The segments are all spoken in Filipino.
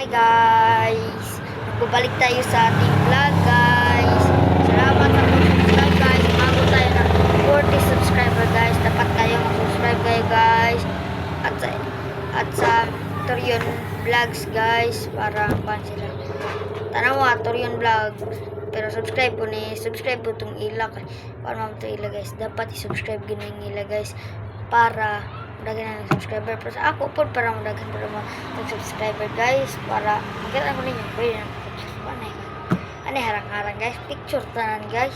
Hi guys! Nagbabalik tayo sa ating vlog guys. Salamat sa pag-subscribe guys. Bago tayo ng 40 subscriber guys. Dapat kayo mag-subscribe kayo guys. At sa Torion Vlogs guys. Para pan sila. Tanawa, Torion Vlog. Pero subscribe po ni. Subscribe po itong ila. Para mamito ila guys. Dapat i-subscribe ganyan ila guys. Para dagan na subscriber pero sa ako po para dagan para mag-subscriber guys para makita ko ninyo pwede na mag-subscribe anay harang-harang guys picture tanan guys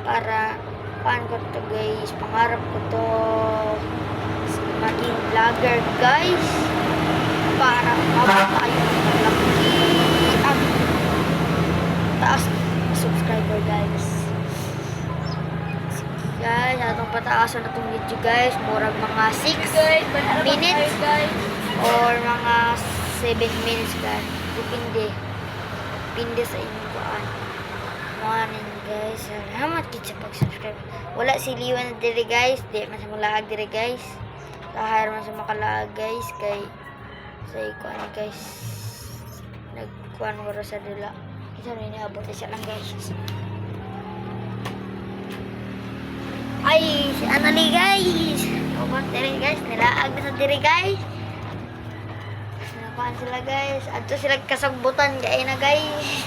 para paan ko to guys pangarap ko to maging vlogger guys para mapapayo ang taas subscriber guys guys, atong pataasan na itong video guys. Murag mga 6 minutes or mga 7 minutes guys. Depende. Depende sa inyong kuan. Morning guys. Salamat kit sa pag-subscribe. Wala si Liwan na diri guys. Di man sa mulaag diri guys. Kahar man sa makalaag guys. Kay sa kuan guys. Nagkuan mo sa dila. Isa rin niabot siya lang guys. Ay, ano ni guys? Ubang diri guys, nilaag na sa diri guys. Nakuhaan sila guys. Adto sila kasagbutan kay na guys.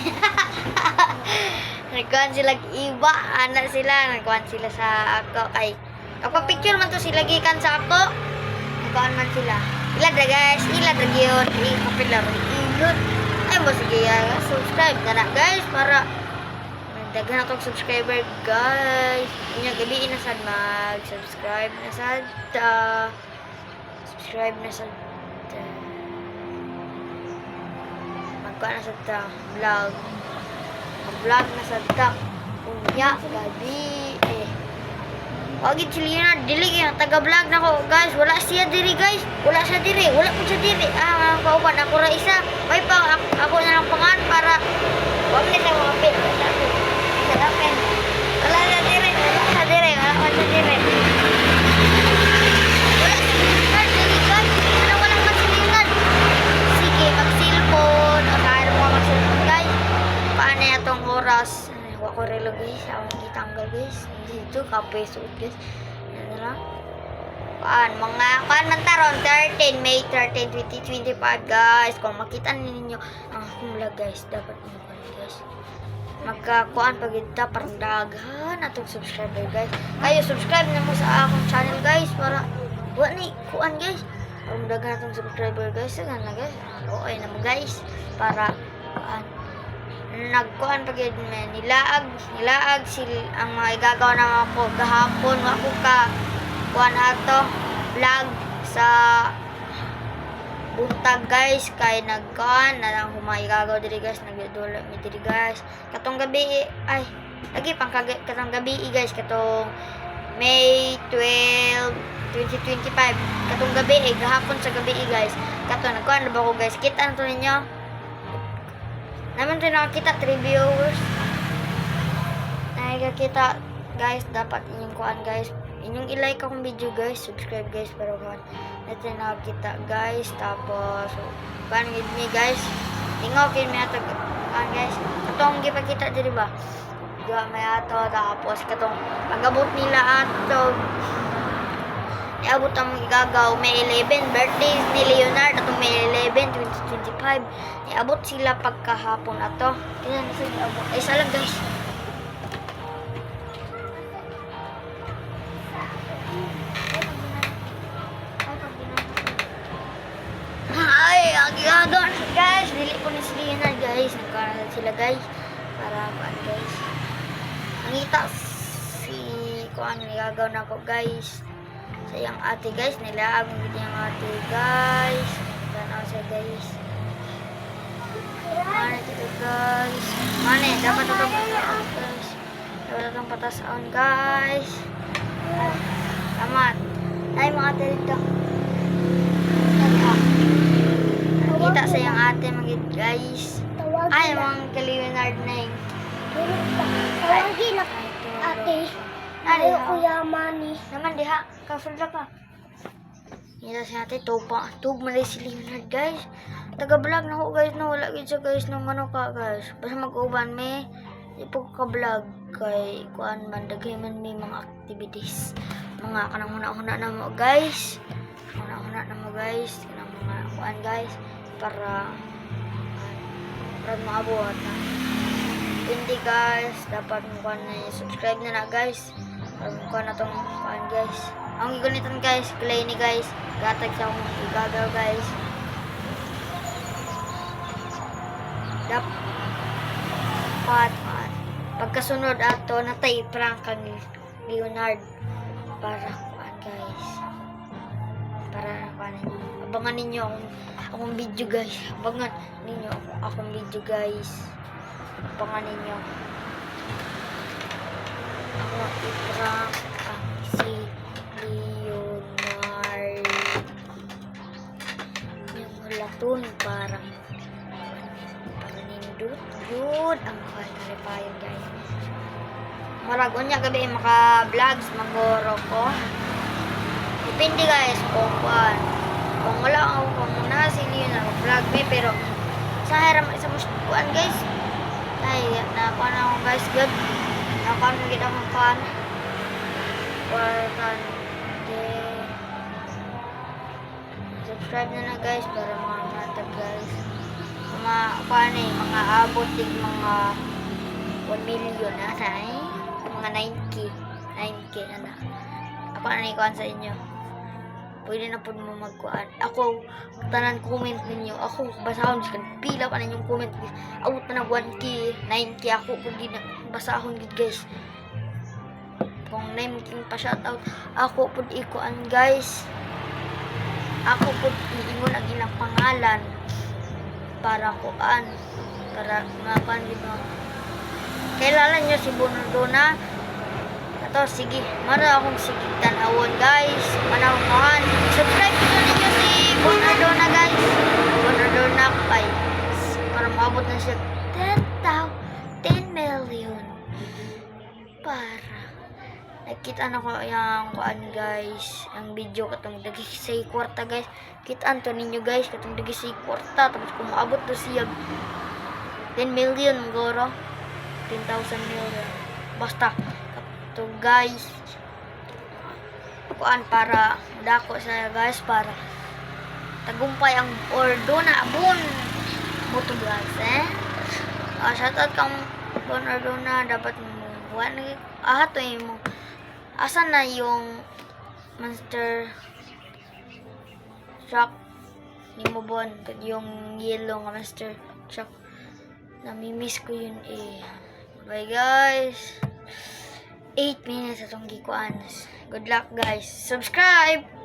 Nakuhaan sila iba, ana sila. Nakuhaan sila sa ako kay. Kapag picture man to sila gikan sa ako. Nakuhaan man sila. Ila da guys, ila da gyud. Popular iyon. Ay mo sige subscribe na guys para daghan atong subscriber guys. Inya gabi na sad mag-subscribe na sad. Subscribe na sad. Magkuha na sad ta vlog. Mag-vlog na sad ta. Unya gabi Wagid si Leonard dili kay taga-vlog na ko guys. Wala siya diri guys. Wala siya diri. Wala po siya diri. Kauban ako ra isa. May pa ako na lang pangan para wag na sa mga pin. Open. Wala sa dire. Wala sa dire. Wala sa dire. Wala sa silikan. Ano walang magsilikan? Sige, mag-cellphone. O kahit mo mag-cellphone guys. Paano na itong oras? Huwag ko relo guys. Ako kitanggal guys. Dito, kape suot guys. Ano lang? Paan man taron 13 May 13, 2025 guys. Kung makita ninyo ang vlog guys, dapat nyo guys. Magkakuan pag ita parang daghan atong subscriber guys. Kayo subscribe na mo sa akong channel guys para wa ni kuan guys. Parang daghan atong subscriber guys. Sagan na guys. Okay na mo guys para kuan nagkuan pag nilaag ang mga igagaw na ako gahapon ako ka kuan ato vlog sa buntag guys kay nagkuan na lang humaigagaw diri guys nagdudula mi diri guys katong gabi ay lagi pang katong gabi guys katong May 12 2025 katong gabi gahapon sa gabi guys katong nagkuan na ba ko guys kita na to ninyo naman rin nakakita 3 viewers nakikita guys dapat inyong kuan guys inyong i-like akong video guys subscribe guys pero kuan natin nakakita guys tapos kuan with me guys tingaw kin may ato kuan guys katong gipakita diri ba diba may ato tapos katong pag-abot nila ato iabot ang igagaw May 11 birthdays ni Leonard atong May 11 2025 iabot sila pagkahapon ato kaya na sila abot ay salag guys ay agagaw guys dili po ni si Leonard guys nagkaroon sila guys para kuan guys nangita si kuan igagaw na ko guys sayang ate guys nilaag mo video yung ate guys tanaw siya guys mana dito guys mana dapat itong pataon guys dapat itong patason guys tamat ay mga ate dito nakita sayang ate magid guys ay mga kaliwinard na yung tawagin na ate. Ayaw ko yamani. Naman diha, kafulda ka. Nila siya natin, tug man si Leonard, guys. Taga-vlog na ako, guys, na wala gid siya, guys, nung ano ka, guys. Basta mag-uban, may ipo ka-vlog kay kuan man, daghay man may mga activities. Mga kanang huna-huna na mo, guys. Huna-huna na mo, guys. Kanang mga kuan, guys, para maabot na. Hindi, guys, dapat mo kuan na subscribe na guys. Para mo kuan na tong kuan, guys. Ang gigunitan, guys, clay ni, guys. Gatag sa akong igagaw, guys. Dapat pagkasunod ato natay prank kang Leonard para kuan, guys. Para kuan, abangan ninyo akong video, guys. Abangan ninyo akong video, guys. Abangan ninyo ako i-prank ang si Leonard. Yung laton parang nindot yun ang makalipayon, guys. Maragon niya gabi maka-vlogs magoro ko. Depende, guys, kung wala ako kung muna si Leonard mag-vlog me, pero sa hiram isa mo kuan, guys. Ay, nakuha na ako, guys, good. Nakuha na gid akong kuan. Subscribe na, guys, para mga matag, guys. Mga abot din mga 1 million na mga 9K na. Ako na ikuan sa inyo. Pwede na po mo magkuan. Ako, tanan comment ninyo. Ako, basahon sa pila pa na yung comment. Awot na nag 1K, 9K ako. Kung di na basahon, guys. Kung 9K pa shoutout, ako po ikuan, guys. Ako po iingon ang ilang pangalan. Para kuan. Para makuan din mo. Kailangan nyo si Bonardona. Ito, sige. Mara akong sige tanawon, guys. Manawon. Subscribe na ninyo si Bonardona, guys. Bonardona kay para maabot na siya 10 million. Para nakita na ko yung kuan, guys. Ang video katong dagi sa kwarta, guys. Kitaan to ninyo, guys. Katong dagi sa kwarta. Tapos kung maabot to siya 10 million, goro. 10,000 million. Basta to, guys. Kuan para dako sa, guys, para tagumpay ang Ordona abon moto, guys, shoutout kang Ordona. Dapat mo to mo asan na yung monster truck ni mo, Bon, yung yellow nga monster truck. Namimiss ko yun, bye, guys. 8 minutes atong gikuan. Good luck, guys. Subscribe!